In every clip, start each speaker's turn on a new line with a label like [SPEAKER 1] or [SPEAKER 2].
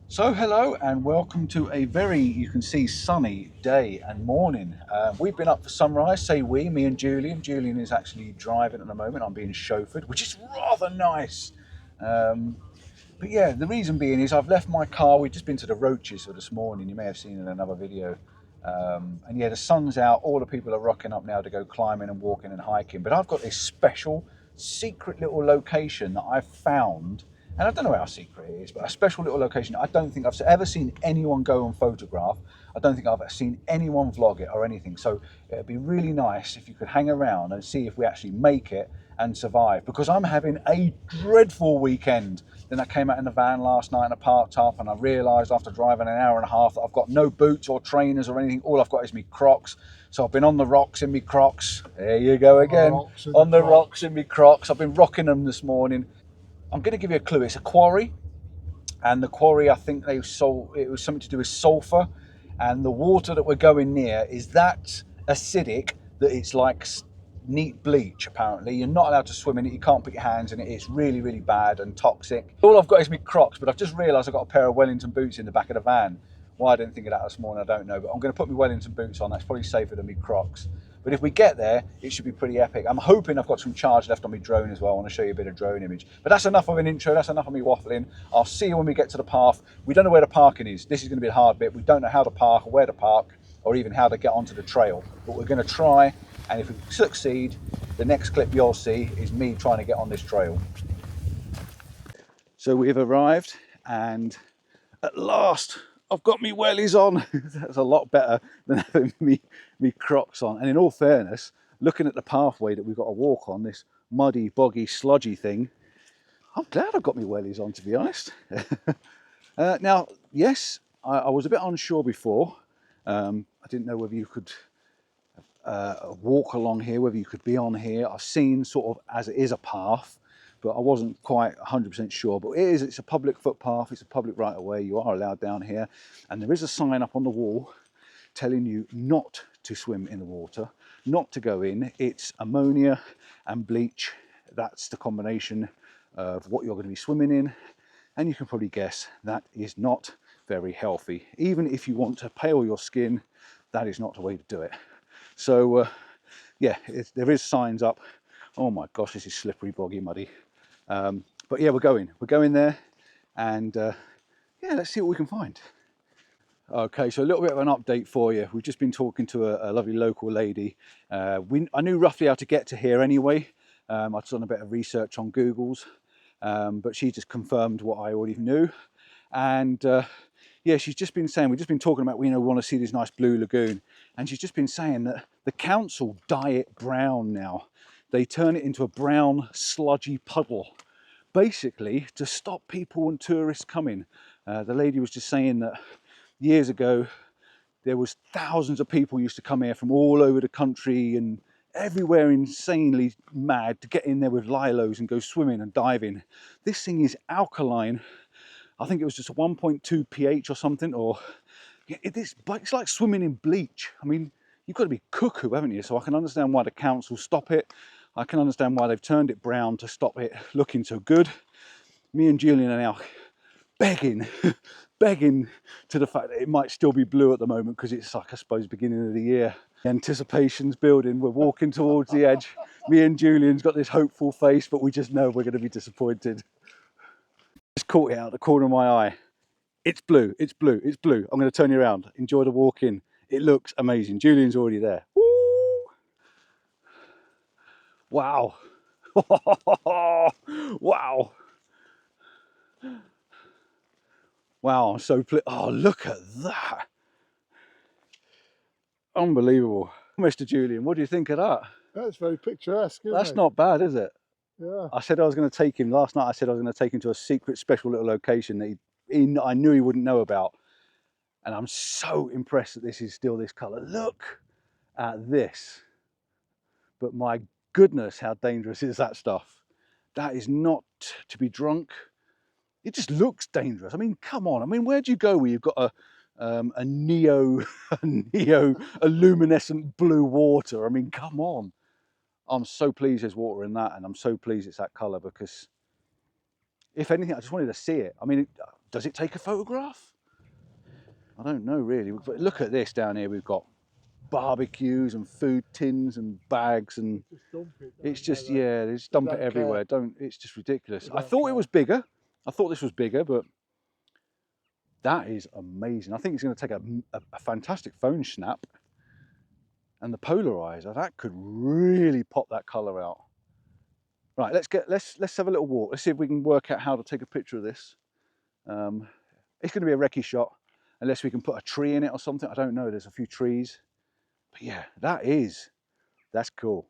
[SPEAKER 1] So hello and welcome to a very, you can see, sunny day and morning. We've been up for sunrise, say we, me and Julian. Julian is actually driving at the moment. I'm being chauffeured, which is rather nice. Um, but yeah, the reason being is I've left my car. We've just been to the Roaches for this morning. You may have seen in another video. And yeah, the sun's out. All the people are rocking up now to go climbing and walking and hiking. But I've got this special, secret little location that I've found. And I don't know how secret it is, but a special little location I don't think I've ever seen anyone go and photograph. I don't think I've seen anyone vlog it or anything. So it'd be really nice if you could hang around and see if we actually make it and survive, because I'm having a dreadful weekend. Then I came out in the van last night and I parked up and I realised after driving an hour and a half that I've got no boots or trainers or anything. All I've got is my Crocs. So I've been on the rocks in my Crocs. There you go again. On the rocks in my Crocs. I've been rocking them this morning. I'm going to give you a clue. It's a quarry, and the quarry, I think it was something to do with sulfur, and the water that we're going near is that acidic that it's like neat bleach. Apparently you're not allowed to swim in it, you can't put your hands in it, it's really, really bad and toxic. All I've got is my Crocs, but I've just realised I've got a pair of Wellington boots in the back of the van. Why I didn't think of that this morning, I don't know, but I'm going to put my Wellington boots on. That's probably safer than my Crocs. But if we get there, it should be pretty epic. I'm hoping I've got some charge left on my drone as well. I want to show you a bit of drone image. But that's enough of an intro. That's enough of me waffling. I'll see you when we get to the path. We don't know where the parking is. This is going to be the hard bit. We don't know how to park or where to park or even how to get onto the trail. But we're going to try. And if we succeed, the next clip you'll see is me trying to get on this trail. So we've arrived, and at last I've got me wellies on. That's a lot better than having me Crocs on. And in all fairness, looking at the pathway that we've got to walk on, this muddy, boggy, sludgy thing, I'm glad I've got me wellies on, to be honest. Now, yes, I was a bit unsure before. I didn't know whether you could walk along here, whether you could be on here. I've seen sort of as it is a path, but I wasn't quite 100% sure. But it's a public footpath, it's a public right of way. You are allowed down here, and there is a sign up on the wall telling you not to swim in the water, not to go in. It's ammonia and bleach. That's the combination of what you're going to be swimming in, and you can probably guess that is not very healthy. Even if you want to pale your skin, that is not the way to do it. So yeah, there is signs up. Oh my gosh, this is slippery, boggy, muddy. But yeah, we're going there, and yeah, let's see what we can find. Okay, so a little bit of an update for you. We've just been talking to a lovely local lady. I knew roughly how to get to here anyway. I'd done a bit of research on Google's, but she just confirmed what I already knew. And yeah, she's just been saying, we've just been talking about, we want to see this nice blue lagoon, and she's just been saying that the council dye it brown now. They turn it into a brown sludgy puddle, basically to stop people and tourists coming. The lady was just saying that years ago there was thousands of people used to come here from all over the country and everywhere, insanely mad, to get in there with lilos and go swimming and diving. This thing is alkaline. I think it was just a 1.2 pH or something, or it's like swimming in bleach. I mean, you've got to be cuckoo, haven't you? So I can understand why the council stop it. I can understand why they've turned it brown to stop it looking so good. Me and Julian are now begging to the fact that it might still be blue at the moment, because it's like, I suppose, beginning of the year. The anticipation's building. We're walking towards the edge. Me and Julian's got this hopeful face, but we just know we're going to be disappointed. Just caught it out the corner of my eye. It's blue, it's blue, it's blue. I'm going to turn you around. Enjoy the walk in. It looks amazing. Julian's already there. Woo! Wow. Wow. Wow, I'm so pleased. Oh, look at that. Unbelievable. Mr. Julian, what do you think of that?
[SPEAKER 2] That's very picturesque, isn't
[SPEAKER 1] That's
[SPEAKER 2] it?
[SPEAKER 1] not bad, is it?
[SPEAKER 2] Yeah.
[SPEAKER 1] I said I was going to take him last night. I said I was going to take him to a secret, special little location that I knew he wouldn't know about. And I'm so impressed that this is still this colour. Look at this. But my goodness, how dangerous is that stuff? That is not to be drunk. It just looks dangerous. I mean, come on. I mean, where do you go where you've got a neo luminescent blue water? I mean, come on. I'm so pleased there's water in that, and I'm so pleased it's that colour, because if anything, I just wanted to see it. I mean, Does it take a photograph? I don't know really, but look at this down here. We've got barbecues and food tins and bags, and
[SPEAKER 2] Just dump it.
[SPEAKER 1] it's just, yeah, they just dump it
[SPEAKER 2] don't
[SPEAKER 1] everywhere.
[SPEAKER 2] care.
[SPEAKER 1] It's just ridiculous.
[SPEAKER 2] They
[SPEAKER 1] I
[SPEAKER 2] don't
[SPEAKER 1] thought it
[SPEAKER 2] care.
[SPEAKER 1] was bigger. I thought this was bigger, but that is amazing. I think it's going to take a fantastic phone snap, and the polarizer, that could really pop that color out. Right, let's have a little walk. Let's see if we can work out how to take a picture of this. It's going to be a recce shot, unless we can put a tree in it or something. I don't know. There's a few trees, but yeah, that's cool.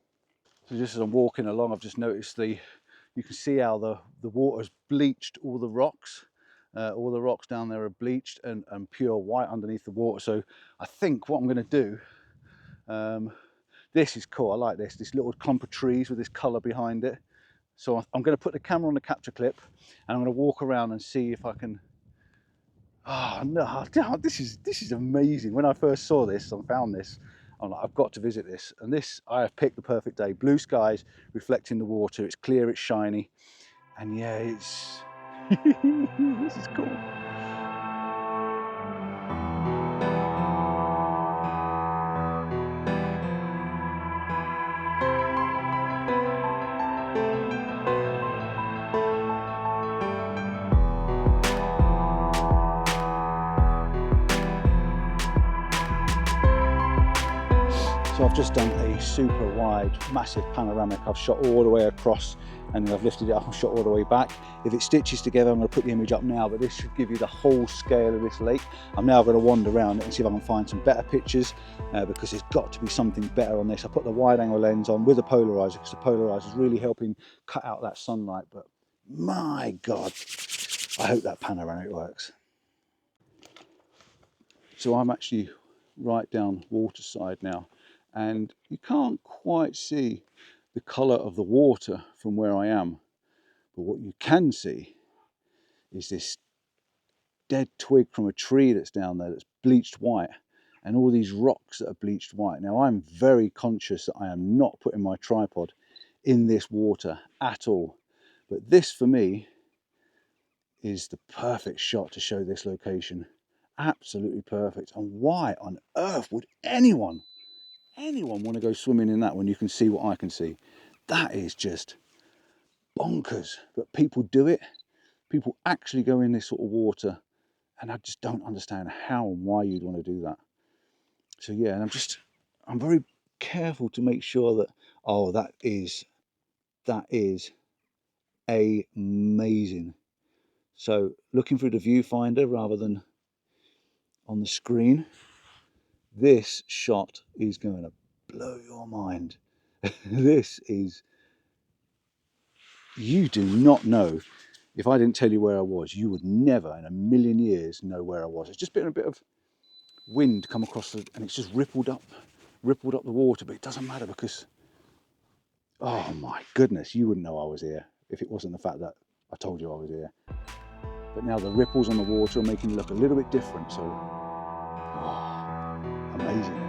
[SPEAKER 1] So just as I'm walking along, I've just noticed you can see how the water's bleached all the rocks. All the rocks down there are bleached and pure white underneath the water. So I think what I'm going to do, this is cool. I like this little clump of trees with this colour behind it. So I'm going to put the camera on the capture clip, and I'm going to walk around and see if I can. Oh no, this is amazing. When I first saw this and found this, I'm like, I've got to visit this. And this, I have picked the perfect day. Blue skies reflecting the water. It's clear, it's shiny, and yeah, it's this is cool. So I've just done a super wide, massive panoramic. I've shot all the way across, and then I've lifted it up and shot all the way back. If it stitches together, I'm going to put the image up now, but this should give you the whole scale of this lake. I'm now going to wander around it and see if I can find some better pictures, because there's got to be something better on this. I put the wide angle lens on with a polarizer, because the polarizer is really helping cut out that sunlight, but my God, I hope that panoramic works. So I'm actually right down waterside now, and you can't quite see the colour of the water from where I am, but what you can see is this dead twig from a tree that's down there that's bleached white, and all these rocks that are bleached white. Now I'm very conscious that I am not putting my tripod in this water at all, but this for me is the perfect shot to show this location. Absolutely perfect. And why on earth would anyone want to go swimming in that when you can see what I can see? That is just bonkers. But people do it. People actually go in this sort of water, and I just don't understand how and why you'd want to do that. So yeah, and I'm very careful to make sure that, oh, that is amazing. So looking through the viewfinder rather than on the screen, this shot is going to blow your mind. This is, you do not know. If I didn't tell you where I was, you would never in a million years know where I was. It's just been a bit of wind come across and it's just rippled up the water, but it doesn't matter because, oh my goodness, you wouldn't know I was here if it wasn't the fact that I told you I was here. But now the ripples on the water are making it look a little bit different, so oh, amazing.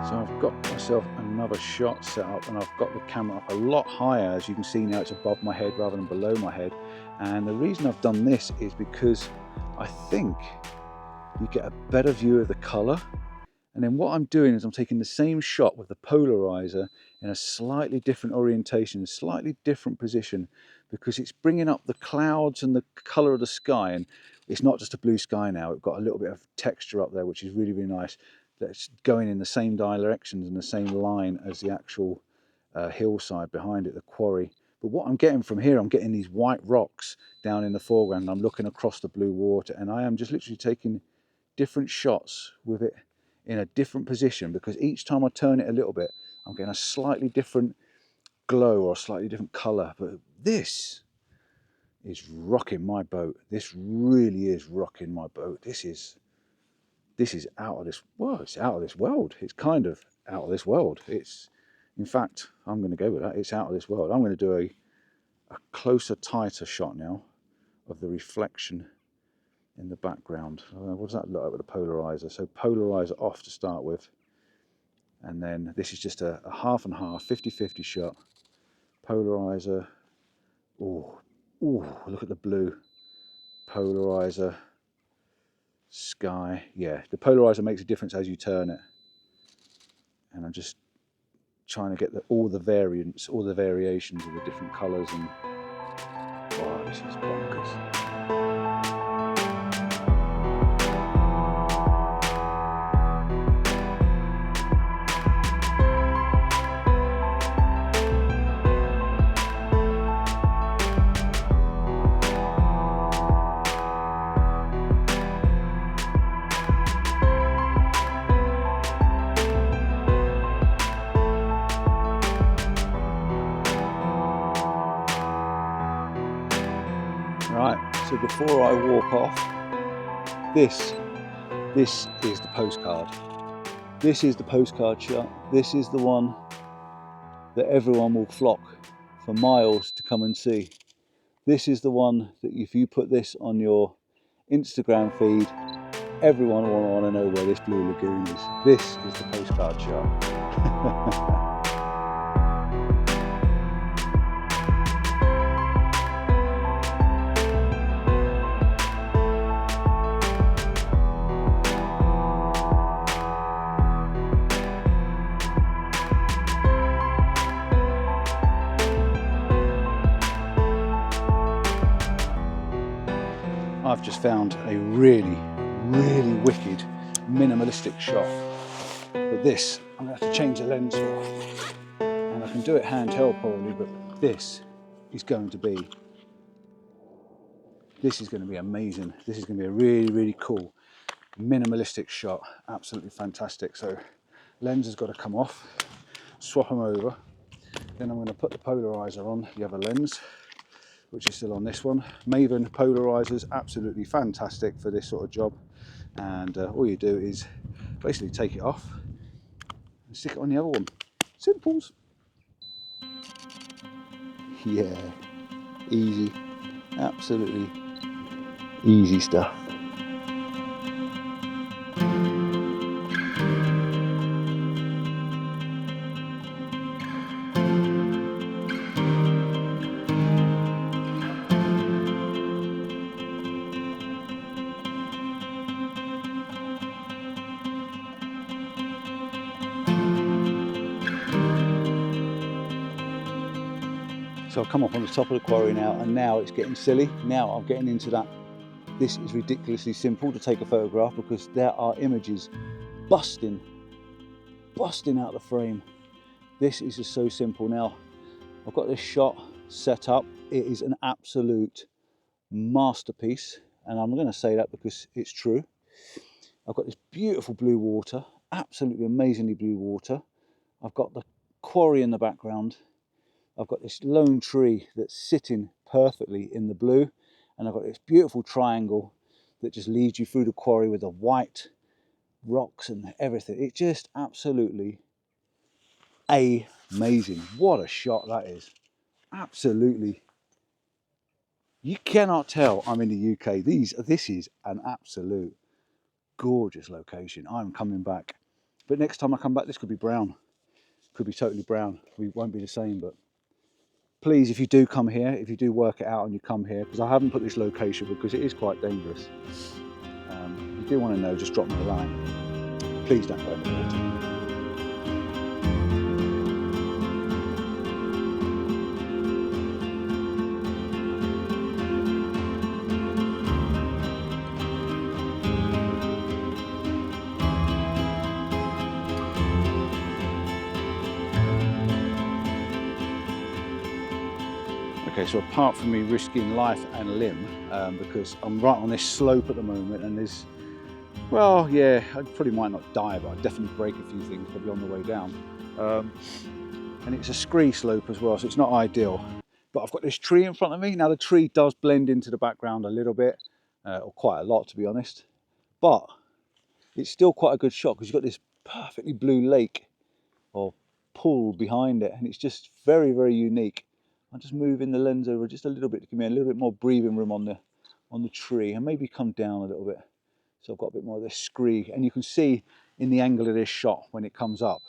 [SPEAKER 1] So I've got myself another shot set up, and I've got the camera up a lot higher. As you can see now, it's above my head rather than below my head. And the reason I've done this is because I think you get a better view of the color. And then what I'm doing is I'm taking the same shot with the polarizer in a slightly different orientation, a slightly different position, because it's bringing up the clouds and the color of the sky. And it's not just a blue sky now, we've got a little bit of texture up there, which is really, really nice. That's going in the same directions and the same line as the actual hillside behind it, the quarry. But what I'm getting from here, I'm getting these white rocks down in the foreground, and I'm looking across the blue water, and I am just literally taking different shots with it in a different position, because each time I turn it a little bit, I'm getting a slightly different glow or a slightly different color. But this is rocking my boat. This really is rocking my boat. This is out of this, well, it's out of this world. It's kind of out of this world. It's In fact, I'm going to go with that. It's out of this world. I'm going to do a closer, tighter shot now of the reflection in the background. What does that look like with the polarizer? So polarizer off to start with. And then this is just a half and half, 50-50 shot. Polarizer. Oh, look at the blue. Polarizer. Sky. Yeah, the polarizer makes a difference as you turn it. And I'm just trying to get all the variants, all the variations of the different colours. And wow, this is bonkers. Right, so before I walk off, this is the postcard. This is the postcard shot. This is the one that everyone will flock for miles to come and see. This is the one that if you put this on your Instagram feed, everyone will want to know where this Blue Lagoon is. This is the postcard shot. I've just found a really, really wicked minimalistic shot. But this, I'm going to have to change the lens for. And I can do it handheld probably, but this is going to be amazing. This is going to be a really, really cool minimalistic shot. Absolutely fantastic. So lens has got to come off, swap them over. Then I'm going to put the polarizer on the other lens, which is still on this one. Maven polarizers, absolutely fantastic for this sort of job. And all you do is basically take it off and stick it on the other one. Simples. Yeah, easy, absolutely easy stuff. So I've come up on the top of the quarry now, and now it's getting silly. Now I'm getting into that. This is ridiculously simple to take a photograph because there are images busting out the frame. This is just so simple. Now I've got this shot set up. It is an absolute masterpiece, and I'm going to say that because it's true. I've got this beautiful blue water, absolutely amazingly blue water. I've got the quarry in the background. I've got this lone tree that's sitting perfectly in the blue, and I've got this beautiful triangle that just leads you through the quarry with the white rocks and everything. It's just absolutely amazing. What a shot that is. Absolutely. You cannot tell I'm in the UK. This is an absolute gorgeous location. I'm coming back. But next time I come back, this could be brown. Could be totally brown. We won't be the same, but please, if you do come here, if you do work it out and you come here, because I haven't put this location because it is quite dangerous. If you do want to know, just drop me a line. Please don't go in the water. Okay, so apart from me risking life and limb, because I'm right on this slope at the moment, and there's, well, yeah, I probably might not die, but I'd definitely break a few things probably on the way down. And it's a scree slope as well, so it's not ideal. But I've got this tree in front of me. Now the tree does blend into the background a little bit, or quite a lot to be honest, but it's still quite a good shot because you've got this perfectly blue lake, or pull behind it, and it's just very, very unique. I'll just move in the lens over just a little bit to give me a little bit more breathing room on the tree, and maybe come down a little bit. So I've got a bit more of this scree, and you can see in the angle of this shot when it comes up,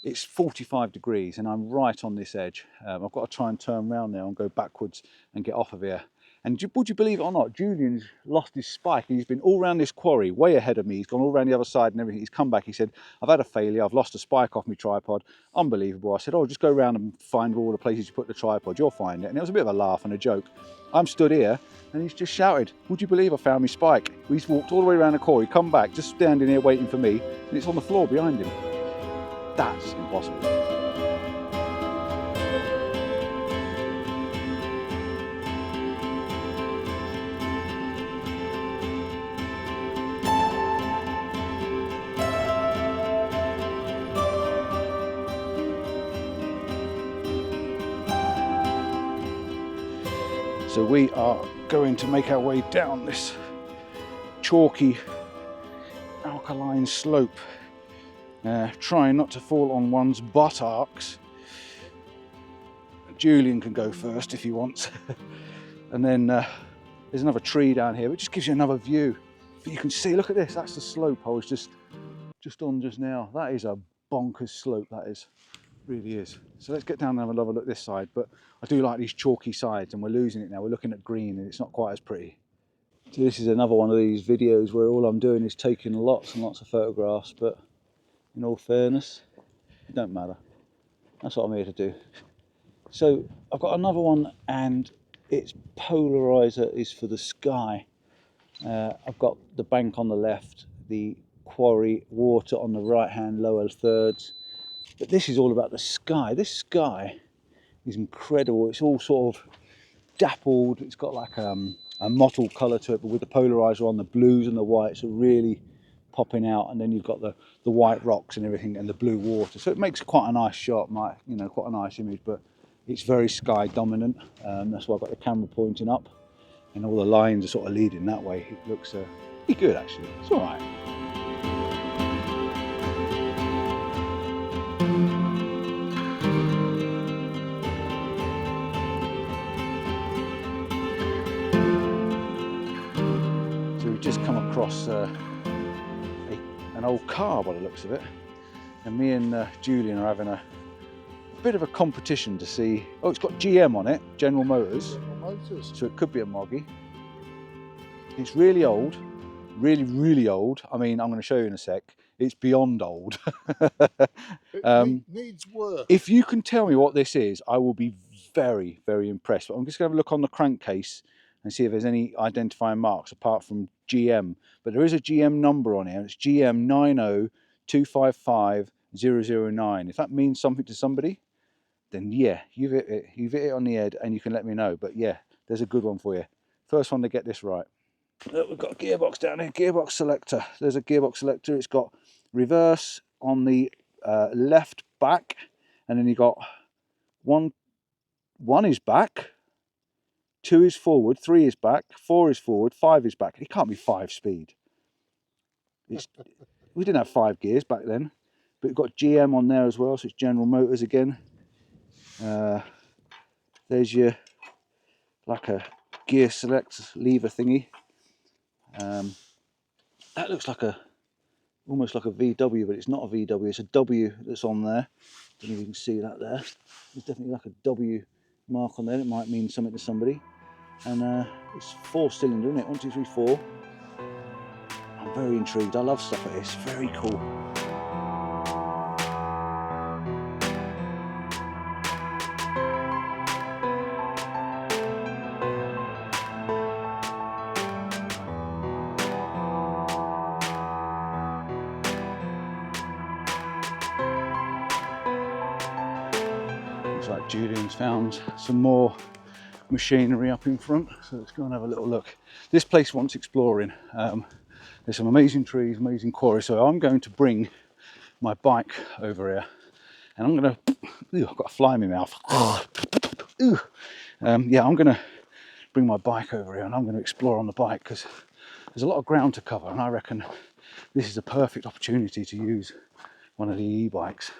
[SPEAKER 1] it's 45 degrees and I'm right on this edge. I've got to try and turn around now and go backwards and get off of here. And would you believe it or not, Julian's lost his spike. He's been all around this quarry, way ahead of me. He's gone all around the other side and everything. He's come back. He said, I've had a failure. I've lost a spike off my tripod. Unbelievable. I said, oh, just go around and find all the places you put the tripod. You'll find it. And it was a bit of a laugh and a joke. I'm stood here and he's just shouted, would you believe I found my spike? He's walked all the way around the quarry, come back, just standing here waiting for me, and it's on the floor behind him. That's impossible. So we are going to make our way down this chalky alkaline slope, trying not to fall on one's buttocks. Julian can go first if he wants. And then there's another tree down here which just gives you another view. But you can see, look at this, that's the slope I was just on just now. That is a bonkers slope, that is. Really is. So let's get down and have another look this side. But I do like these chalky sides, and we're losing it now. We're looking at green and it's not quite as pretty. So this is another one of these videos where all I'm doing is taking lots and lots of photographs, but in all fairness, it don't matter. That's what I'm here to do. So I've got another one, and its polarizer is for the sky. I've got the bank on the left, the quarry water on the right hand lower thirds. But this is all about the sky. This sky is incredible. It's all sort of dappled. It's got like a mottled colour to it, but with the polarizer on, the blues and the whites are really popping out. And then you've got the white rocks and everything, and the blue water. So it makes quite a nice shot, quite a nice image. But it's very sky dominant. That's why I've got the camera pointing up, and all the lines are sort of leading that way. It looks pretty good actually. It's all right. Just come across an old car by the looks of it, and me and Julian are having a bit of a competition to see. Oh, it's got GM on it, General Motors. So it could be a Moggy. It's really old, really old. I mean, I'm going to show you in a sec. It's beyond old.
[SPEAKER 2] It needs work.
[SPEAKER 1] If you can tell me what this is, I will be very, very impressed. But I'm just going to have a look on the crankcase and see if there's any identifying marks apart from GM. But there is a GM number on here. It's GM 90255 009. If that means something to somebody, then yeah, you've hit it on the head, and you can let me know. But yeah, there's a good one for you. First one to get this right. Look, we've got a gearbox down here, gearbox selector. There's a gearbox selector. It's got reverse on the left back, and then you got one is back, 2 is forward, 3 is back, 4 is forward, 5 is back. It can't be 5 speed. We didn't have 5 gears back then, but we've got GM on there as well, so it's General Motors again. There's your like a gear select lever thingy. That looks like almost like a VW, but it's not a VW. It's a W that's on there. Don't know if you can see that there. There's definitely like a W mark on there. It might mean something to somebody. And it's 4-cylinder, isn't it? 1, 2, 3, 4. I'm very intrigued. I love stuff like this. Very cool. Looks like Julian's found some more machinery up in front, so let's go and have a little look. This place wants exploring. There's some amazing trees, amazing quarry, so I'm going to bring my bike over here, and I'm going to, I've got a fly in my mouth. Yeah, I'm going to bring my bike over here and I'm going to explore on the bike, because there's a lot of ground to cover, and I reckon this is a perfect opportunity to use one of the e-bikes.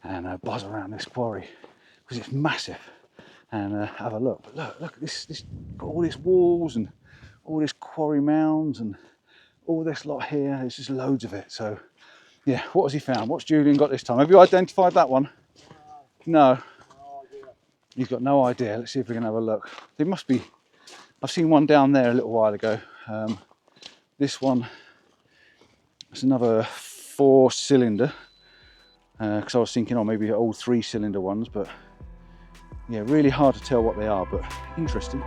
[SPEAKER 1] and buzz around this quarry because it's massive and have a look. But look at this got all these walls and all this quarry mounds and all this lot here. There's just loads of it. So yeah, what has he found? What's Julian got this time? Have you identified that one? No. He's got no idea. Let's see if we can have a look. There must be, I've seen one down there a little while ago. This one, it's another 4-cylinder. Because I was thinking, oh, maybe old 3-cylinder ones, but yeah, really hard to tell what they are, but interesting.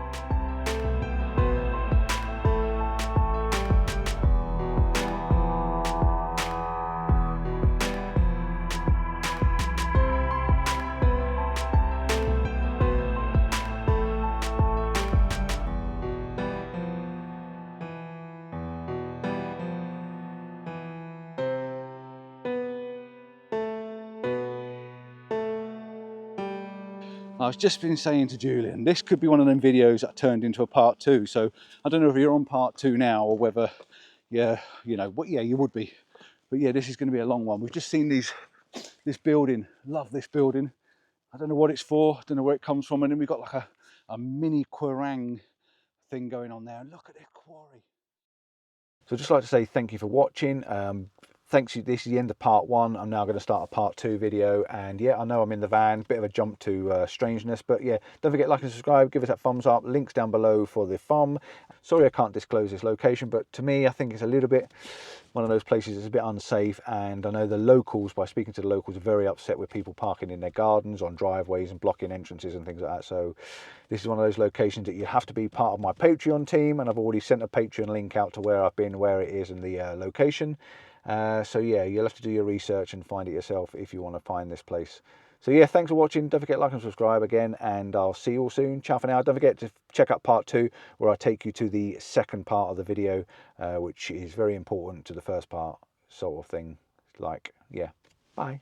[SPEAKER 1] I've just been saying to Julian, this could be one of them videos that turned into a part 2. So I don't know if you're on part 2 now or whether, yeah, you know, what, yeah, you would be. But yeah, this is going to be a long one. We've just seen this building. Love this building. I don't know what it's for. Don't know where it comes from. And then we've got like a mini Quarry thing going on there. And look at this quarry. So I'd just like to say thank you for watching. Thanks, this is the end of part 1. I'm now going to start a part 2 video, and yeah, I know I'm in the van, bit of a jump to strangeness, but yeah, don't forget, like and subscribe, give us that thumbs up, links down below for the farm. Sorry I can't disclose this location, but to me I think it's a little bit one of those places that's a bit unsafe, and I know the locals, by speaking to the locals, are very upset with people parking in their gardens, on driveways and blocking entrances and things like that. So this is one of those locations that you have to be part of my Patreon team, and I've already sent a Patreon link out to where I've been, where it is, and the location. So yeah, you'll have to do your research and find it yourself if you want to find this place. So yeah, thanks for watching. Don't forget, like and subscribe again, and I'll see you all soon. Ciao for now. Don't forget to check out part 2, where I take you to the second part of the video, which is very important to the first part, sort of thing. Like, yeah, bye.